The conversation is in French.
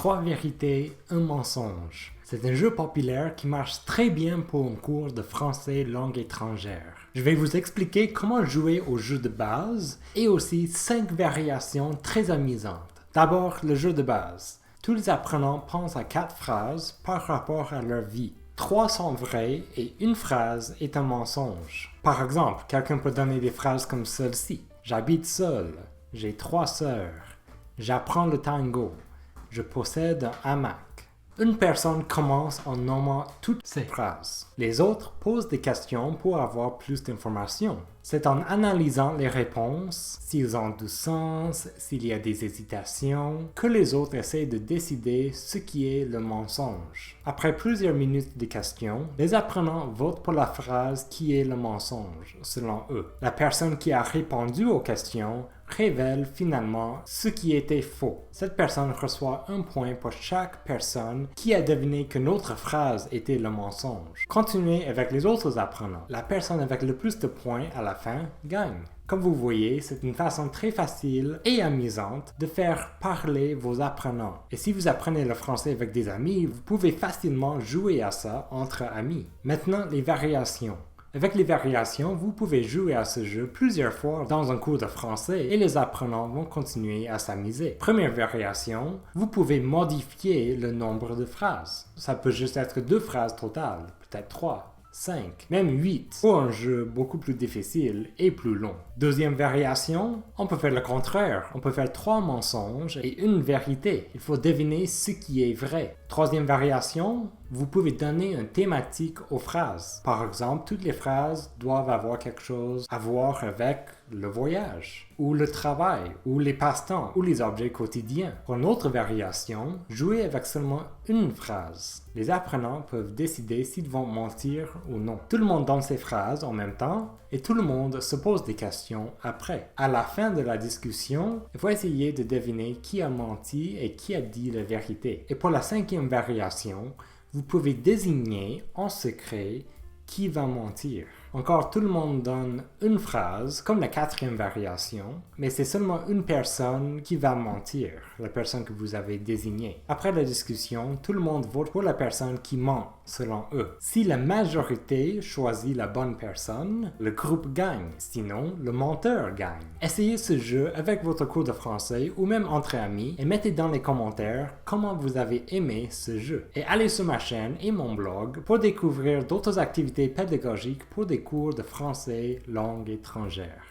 3 vérités, un mensonge. C'est un jeu populaire qui marche très bien pour un cours de français langue étrangère. Je vais vous expliquer comment jouer au jeu de base et aussi 5 variations très amusantes. D'abord, le jeu de base. Tous les apprenants pensent à 4 phrases par rapport à leur vie. 3 sont vraies et une phrase est un mensonge. Par exemple, quelqu'un peut donner des phrases comme celle-ci. J'habite seul. J'ai 3 sœurs. J'apprends le tango. Je possède un hamac. Une personne commence en nommant toutes ces phrases. Les autres posent des questions pour avoir plus d'informations. C'est en analysant les réponses, s'ils ont du sens, s'il y a des hésitations, que les autres essaient de décider ce qui est le mensonge. Après plusieurs minutes de questions, les apprenants votent pour la phrase qui est le mensonge, selon eux. La personne qui a répondu aux questions révèle finalement ce qui était faux. Cette personne reçoit un point pour chaque personne qui a deviné qu'une autre phrase était le mensonge. Continuez avec les autres apprenants. La personne avec le plus de points à la fin gagne. Comme vous voyez, c'est une façon très facile et amusante de faire parler vos apprenants. Et si vous apprenez le français avec des amis, vous pouvez facilement jouer à ça entre amis. Maintenant, les variations. Avec les variations, vous pouvez jouer à ce jeu plusieurs fois dans un cours de français et les apprenants vont continuer à s'amuser. Première variation, vous pouvez modifier le nombre de phrases. Ça peut juste être 2 phrases totales, peut-être 3. 5, même 8, pour un jeu beaucoup plus difficile et plus long. Deuxième variation, on peut faire le contraire. On peut faire 3 mensonges et une vérité. Il faut deviner ce qui est vrai. Troisième variation, vous pouvez donner une thématique aux phrases. Par exemple, toutes les phrases doivent avoir quelque chose à voir avec le voyage, ou le travail, ou les passe-temps, ou les objets quotidiens. Pour une autre variation, jouez avec seulement une phrase. Les apprenants peuvent décider s'ils vont mentir ou non. Tout le monde donne ses phrases en même temps et tout le monde se pose des questions après. À la fin de la discussion, il faut essayer de deviner qui a menti et qui a dit la vérité. Et pour la 5e variation, vous pouvez désigner en secret qui va mentir. Encore, tout le monde donne une phrase, comme la 4e variation, mais c'est seulement une personne qui va mentir, la personne que vous avez désignée. Après la discussion, tout le monde vote pour la personne qui ment, selon eux. Si la majorité choisit la bonne personne, le groupe gagne, sinon le menteur gagne. Essayez ce jeu avec votre cours de français ou même entre amis et mettez dans les commentaires comment vous avez aimé ce jeu. Et allez sur ma chaîne et mon blog pour découvrir d'autres activités pédagogiques pour des cours de français langue étrangère.